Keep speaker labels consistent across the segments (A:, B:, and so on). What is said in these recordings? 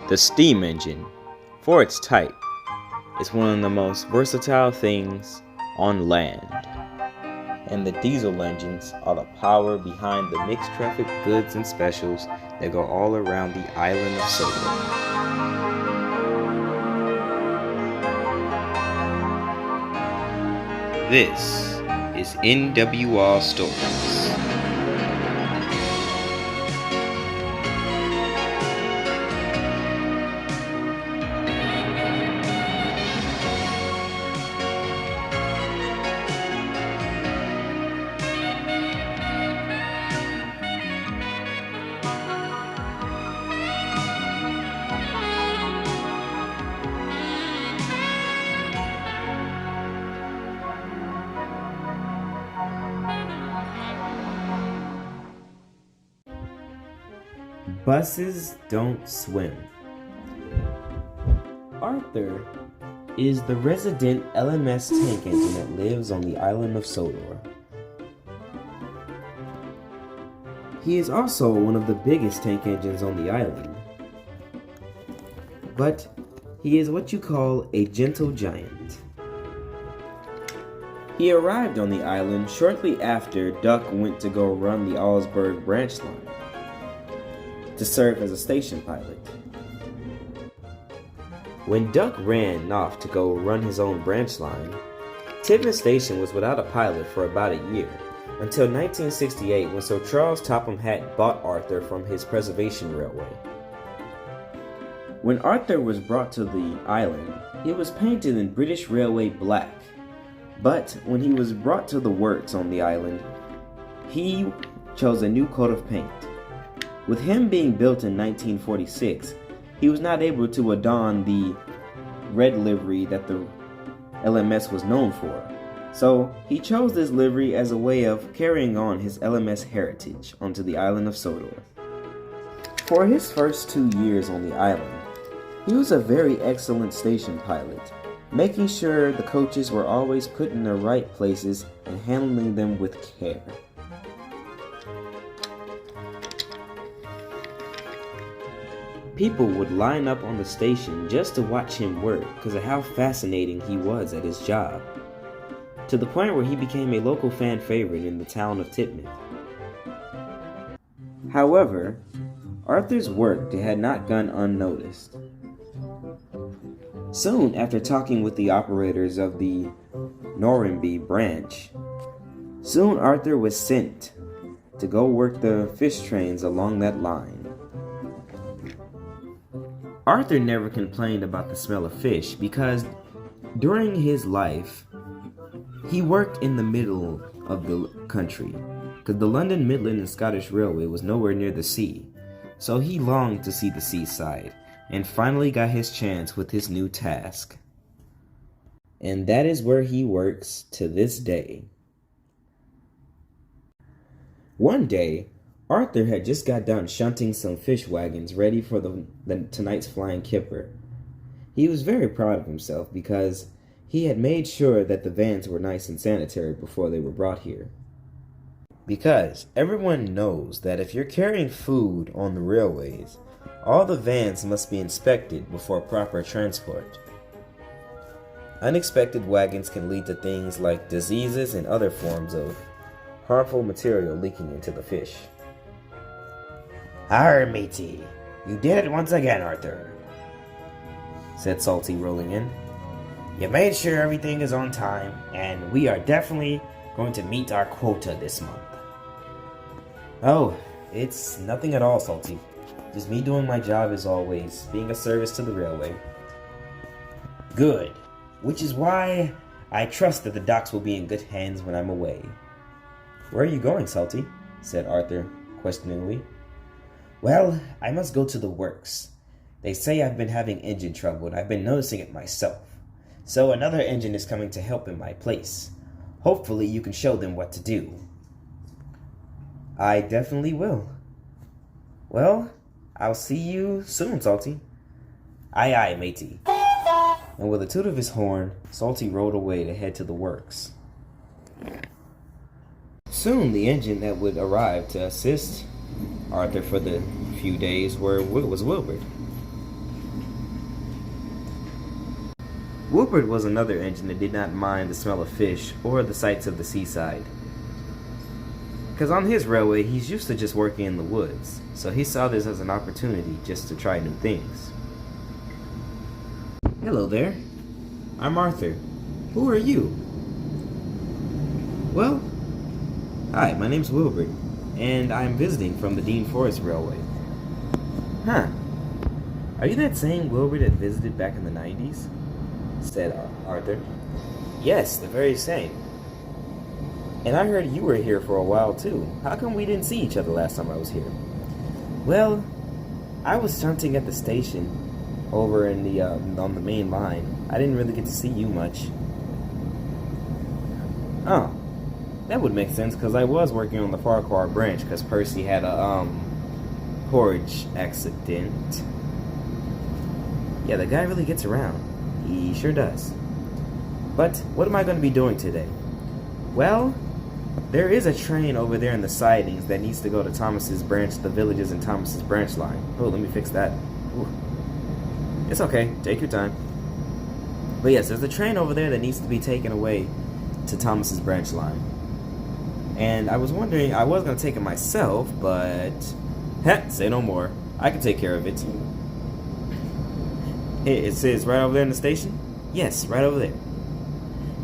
A: The steam engine, for its type, is one of the most versatile things on land. And the diesel engines are the power behind the mixed traffic goods and specials that go all around the island of Sodor. This is NWR Stories. Buses don't swim. Arthur is the resident LMS tank engine that lives on the island of Sodor. He is also one of the biggest tank engines on the island. But he is what you call a gentle giant. He arrived on the island shortly after Duck went to go run the Augsburg branch line to serve as a station pilot. When Duck ran off to go run his own branch line, Tippin Station was without a pilot for about a year, until 1968 when Sir Charles Topham Hatt bought Arthur from his preservation railway. When Arthur was brought to the island, he was painted in British Railway black, but when he was brought to the works on the island, he chose a new coat of paint. With him being built in 1946, he was not able to adorn the red livery that the LMS was known for. So he chose this livery as a way of carrying on his LMS heritage onto the island of Sodor. For his first 2 years on the island, he was a very excellent station pilot, making sure the coaches were always put in the right places and handling them with care. People would line up on the station just to watch him work because of how fascinating he was at his job, to the point where he became a local fan favorite in the town of Tippin. However, Arthur's work had not gone unnoticed. Soon after talking with the operators of the Norrenby branch, Arthur was sent to go work the fish trains along that line. Arthur never complained about the smell of fish because during his life, he worked in the middle of the country because the London, Midland and Scottish Railway was nowhere near the sea, so he longed to see the seaside and finally got his chance with his new task. And that is where he works to this day. One day, Arthur had just got done shunting some fish wagons ready for tonight's flying kipper. He was very proud of himself because he had made sure that the vans were nice and sanitary before they were brought here. Because everyone knows that if you're carrying food on the railways, all the vans must be inspected before proper transport. Unexpected wagons can lead to things like diseases and other forms of harmful material leaking into the fish.
B: "Arr, matey, you did it once again, Arthur," said Salty, rolling in. "You made sure everything is on time, and we are definitely going to meet our quota this month."
A: "Oh, it's nothing at all, Salty. Just me doing my job as always, being a service to the railway."
B: "Good, which is why I trust that the docks will be in good hands when I'm away."
A: "Where are you going, Salty?" said Arthur, questioningly.
B: "Well, I must go to the works. They say I've been having engine trouble, and I've been noticing it myself. So another engine is coming to help in my place. Hopefully you can show them what to do."
A: "I definitely will." "Well, I'll see you soon, Salty."
B: "Aye, aye, matey."
A: And with a toot of his horn, Salty rode away to head to the works. Soon the engine that would arrive to assist Arthur for the few days was Wilbert. Wilbert was another engine that did not mind the smell of fish or the sights of the seaside. Because on his railway, he's used to just working in the woods, so he saw this as an opportunity just to try new things. Hello there. I'm Arthur. Who are you? Well, hi, my name's Wilbert, and I'm visiting from the Dean Forest Railway. Huh. Are you that same Wilbert that visited back in the 90s? Said Arthur. Yes, the very same. And I heard you were here for a while too. How come we didn't see each other last time I was here? Well, I was shunting at the station over in the on the main line. I didn't really get to see you much. Oh, that would make sense because I was working on the Farquhar branch because Percy had a porridge accident. Yeah, the guy really gets around. He sure does. But what am I going to be doing today? Well, there is a train over there in the sidings that needs to go to Thomas's branch, the Villages and Thomas's branch line. Oh, let me fix that. Ooh. It's okay. Take your time. But yes, there's a train over there that needs to be taken away to Thomas's branch line. And I was wondering, I was going to take it myself, but say no more. I can take care of it. Hey, it says right over there in the station? Yes, right over there.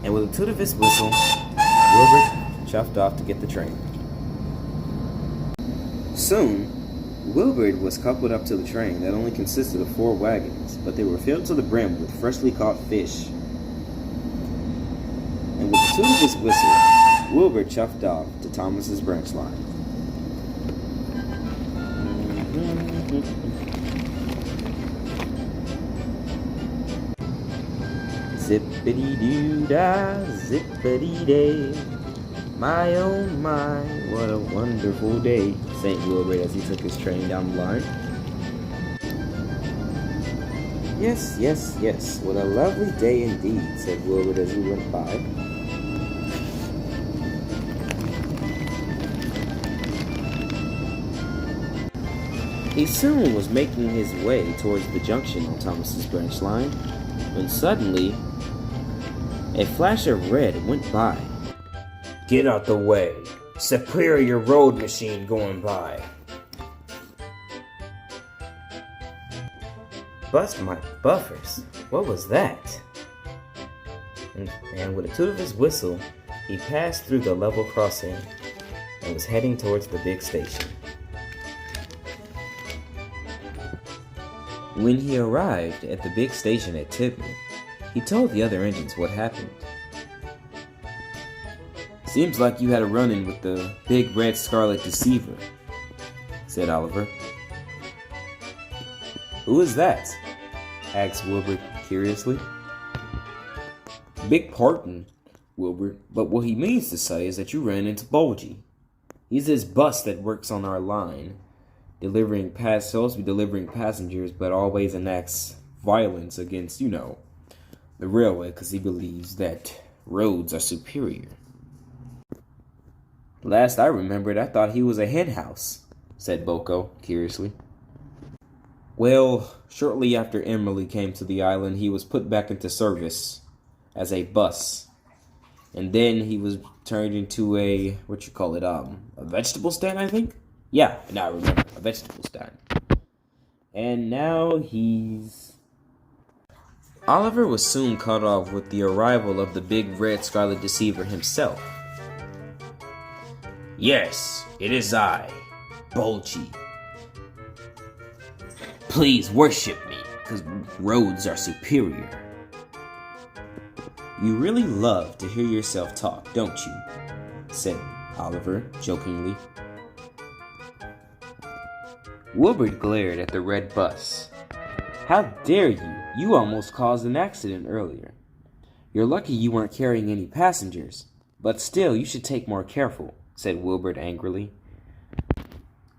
A: And with a toot of his whistle, Wilbert chuffed off to get the train. Soon, Wilbert was coupled up to the train that only consisted of 4 wagons, but they were filled to the brim with freshly caught fish. And with a toot of his whistle, Wilbert chuffed off to Thomas's branch line. Zippity-doo-dah, zippity-day. My oh my, what a wonderful day, sang Wilbert as he took his train down the line. Yes, yes, yes, what a lovely day indeed, said Wilbert as he went by. He soon was making his way towards the junction on Thomas's branch line, when suddenly a flash of red went by. Get out the way. Superior road machine going by. Bust my buffers. What was that? And with a toot of his whistle, he passed through the level crossing and was heading towards the big station. When he arrived at the big station at Tipping, he told the other engines what happened. Seems like you had a run-in with the big red scarlet deceiver, said Oliver. Who is that? Asked Wilbert curiously. Big pardon, Wilbert, but what he means to say is that you ran into Bulgy. He's this bus that works on our line, supposed to be delivering passengers, but always enacts violence against, the railway, because he believes that roads are superior. Last I remembered, I thought he was a hen house, said Boko curiously. Well, shortly after Emily came to the island, he was put back into service as a bus. And then he was turned into a vegetable stand, I think? Yeah, now I remember, a vegetable stand. And now he's... Oliver was soon cut off with the arrival of the big red scarlet deceiver himself. Yes, it is I, Bulgy. Please worship me, because roads are superior. You really love to hear yourself talk, don't you? Said Oliver, jokingly. Wilbert glared at the red bus. How dare you? You almost caused an accident earlier. You're lucky you weren't carrying any passengers, but still you should take more careful, said Wilbert angrily.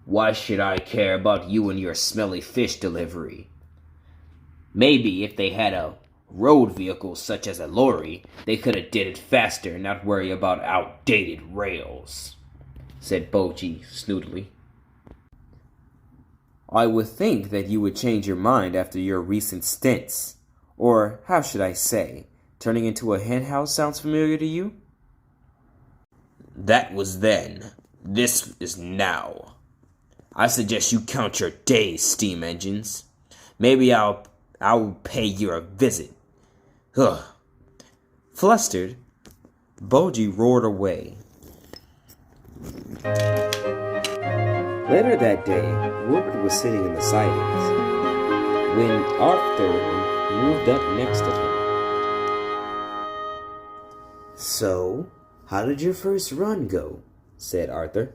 A: Why should I care about you and your smelly fish delivery? Maybe if they had a road vehicle such as a lorry, they could have did it faster and not worry about outdated rails, said Bulgy snootily. I would think that you would change your mind after your recent stints, Or how should I say, turning into a henhouse sounds familiar to you?
B: That was then. This is now. I suggest you count your days, steam engines. Maybe I'll pay you a visit. Ugh.
A: Flustered, Bulgy roared away. Later that day, Wilbert was sitting in the sidings when Arthur moved up next to him. "So, how did your first run go?" said Arthur.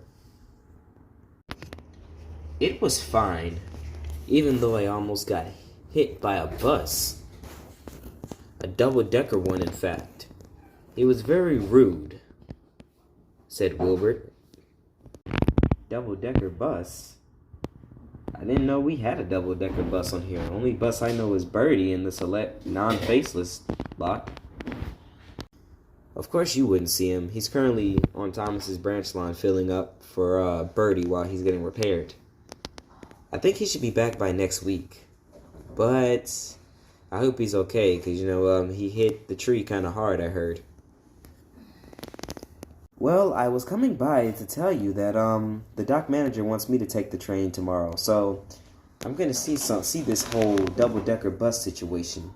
A: "It was fine, even though I almost got hit by a bus. A double-decker one, in fact. It was very rude," said Wilbert. "Double-decker bus? I didn't know we had a double-decker bus on here. Only bus I know is Birdie in the select non-faceless lot." "Of course you wouldn't see him. He's currently on Thomas's branch line filling up for Birdie while he's getting repaired. I think he should be back by next week. But I hope he's okay, because, he hit the tree kind of hard, I heard." "Well, I was coming by to tell you that the dock manager wants me to take the train tomorrow, so I'm going to see this whole double-decker bus situation."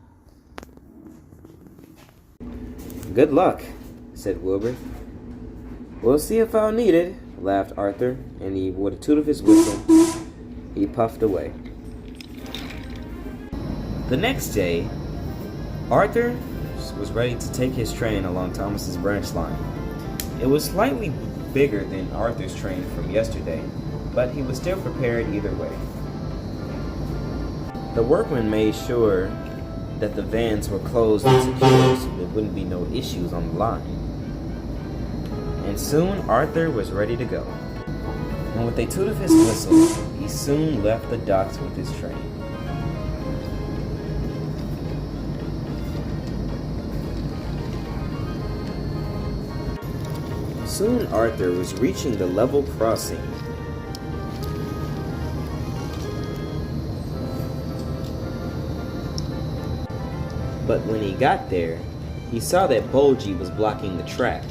A: "Good luck," said Wilbur. "We'll see if I'll need it," laughed Arthur, and with a toot of his whistle, he puffed away. The next day, Arthur was ready to take his train along Thomas's branch line. It was slightly bigger than Arthur's train from yesterday, but he was still prepared either way. The workmen made sure that the vans were closed and secured so there wouldn't be no issues on the line. And soon Arthur was ready to go. And with a toot of his whistle, he soon left the docks with his train. Soon Arthur was reaching the level crossing. But when he got there, he saw that Bulgy was blocking the track.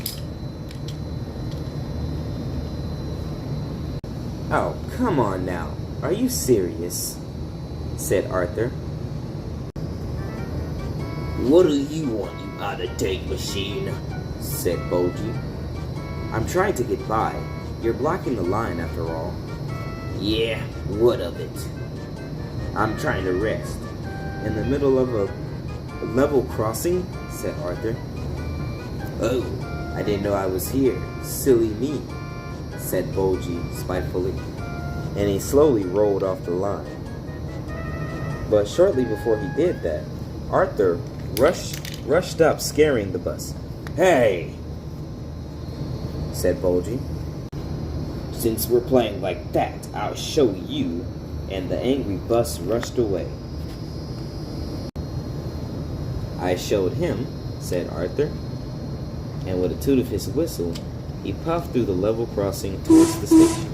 A: "Oh, come on now. Are you serious?" said Arthur.
B: What do you want, you out-of-date machine?
A: said Bulgy. "I'm trying to get by. You're blocking the line after all."
B: Yeah, what of it?
A: "I'm trying to rest." "In the middle of a level crossing?" said Arthur.
B: Oh,
A: "I didn't know I was here. Silly me," said Bulgy spitefully, and he slowly rolled off the line. But shortly before he did that, Arthur rushed up, scaring the bus.
B: hey,
A: said Bulgy. "Since we're playing like that, I'll show you," and the angry bus rushed away. "I showed him," said Arthur, and with a toot of his whistle, he puffed through the level crossing towards the station.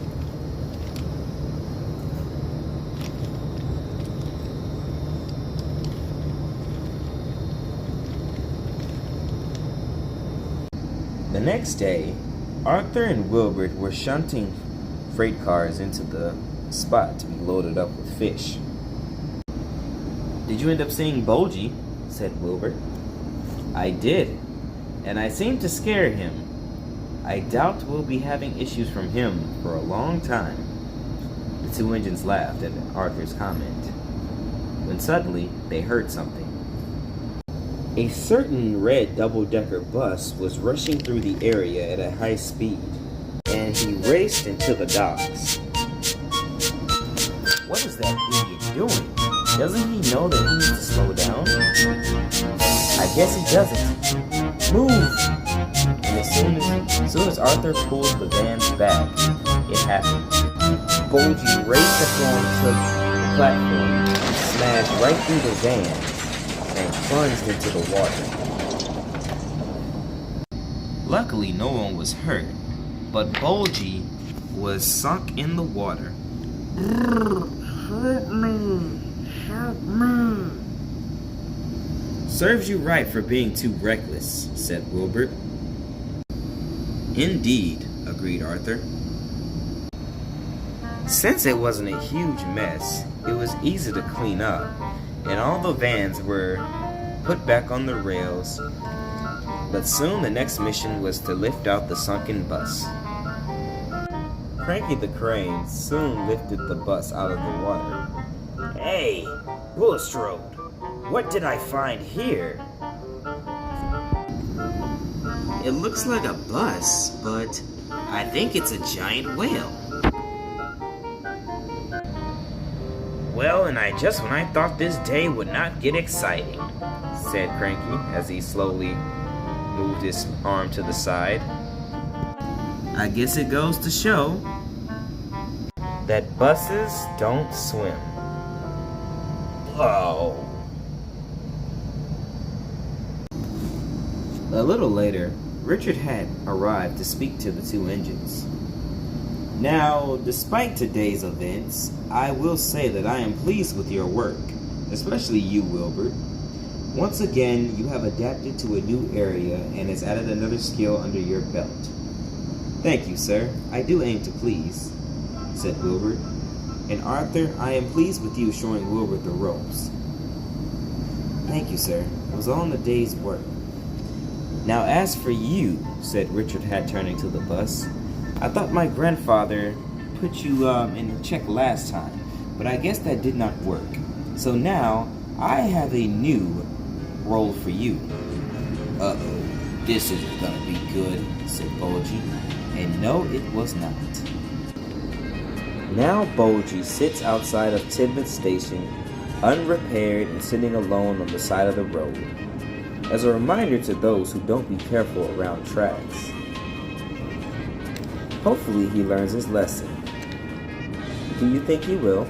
A: The next day, Arthur and Wilbert were shunting freight cars into the spot to be loaded up with fish. "Did you end up seeing Bulgy?" said Wilbert. "I did, and I seemed to scare him. I doubt we'll be having issues from him for a long time." The two engines laughed at Arthur's comment, when suddenly they heard something. A certain red double-decker bus was rushing through the area at a high speed, and he raced into the docks. "What is that idiot doing? Doesn't he know that he needs to slow down?" "I guess he doesn't. Move!" And as soon as Arthur pulled the vans back, it happened. Bulgy raced up onto the platform and smashed right through the vans and plunged into the water. Luckily, no one was hurt, but Bulgy was sunk in the water.
C: Help me! Help me!
A: Serves you right for being too reckless, said Wilbert. Indeed, agreed Arthur. Since it wasn't a huge mess, it was easy to clean up, and all the vans were put back on the rails. But soon the next mission was to lift out the sunken bus. Cranky the crane soon lifted the bus out of the water. Hey, Bulstrode, what did I find here? It looks like a bus, but I think it's a giant whale. Well, and when I thought this day would not get exciting, said Cranky as he slowly moved his arm to the side. I guess it goes to show that buses don't swim. Oh. A little later, Richard had arrived to speak to the two engines. Now, despite today's events, I will say that I am pleased with your work, especially you, Wilbert. Once again, you have adapted to a new area and has added another skill under your belt. Thank you, sir. I do aim to please, said Wilbert. And Arthur, I am pleased with you showing Wilbert the ropes. Thank you, sir. It was all in the day's work. Now as for you, said Richard Hat, turning to the bus, I thought my grandfather put you in check last time, but I guess that did not work. So now I have a new role for you. Uh-oh, this isn't gonna be good, said Bulgy. And no, it was not. Now Bulgy sits outside of Tidmouth Station, unrepaired and sitting alone on the side of the road, as a reminder to those who don't be careful around tracks. Hopefully he learns his lesson. Do you think he will?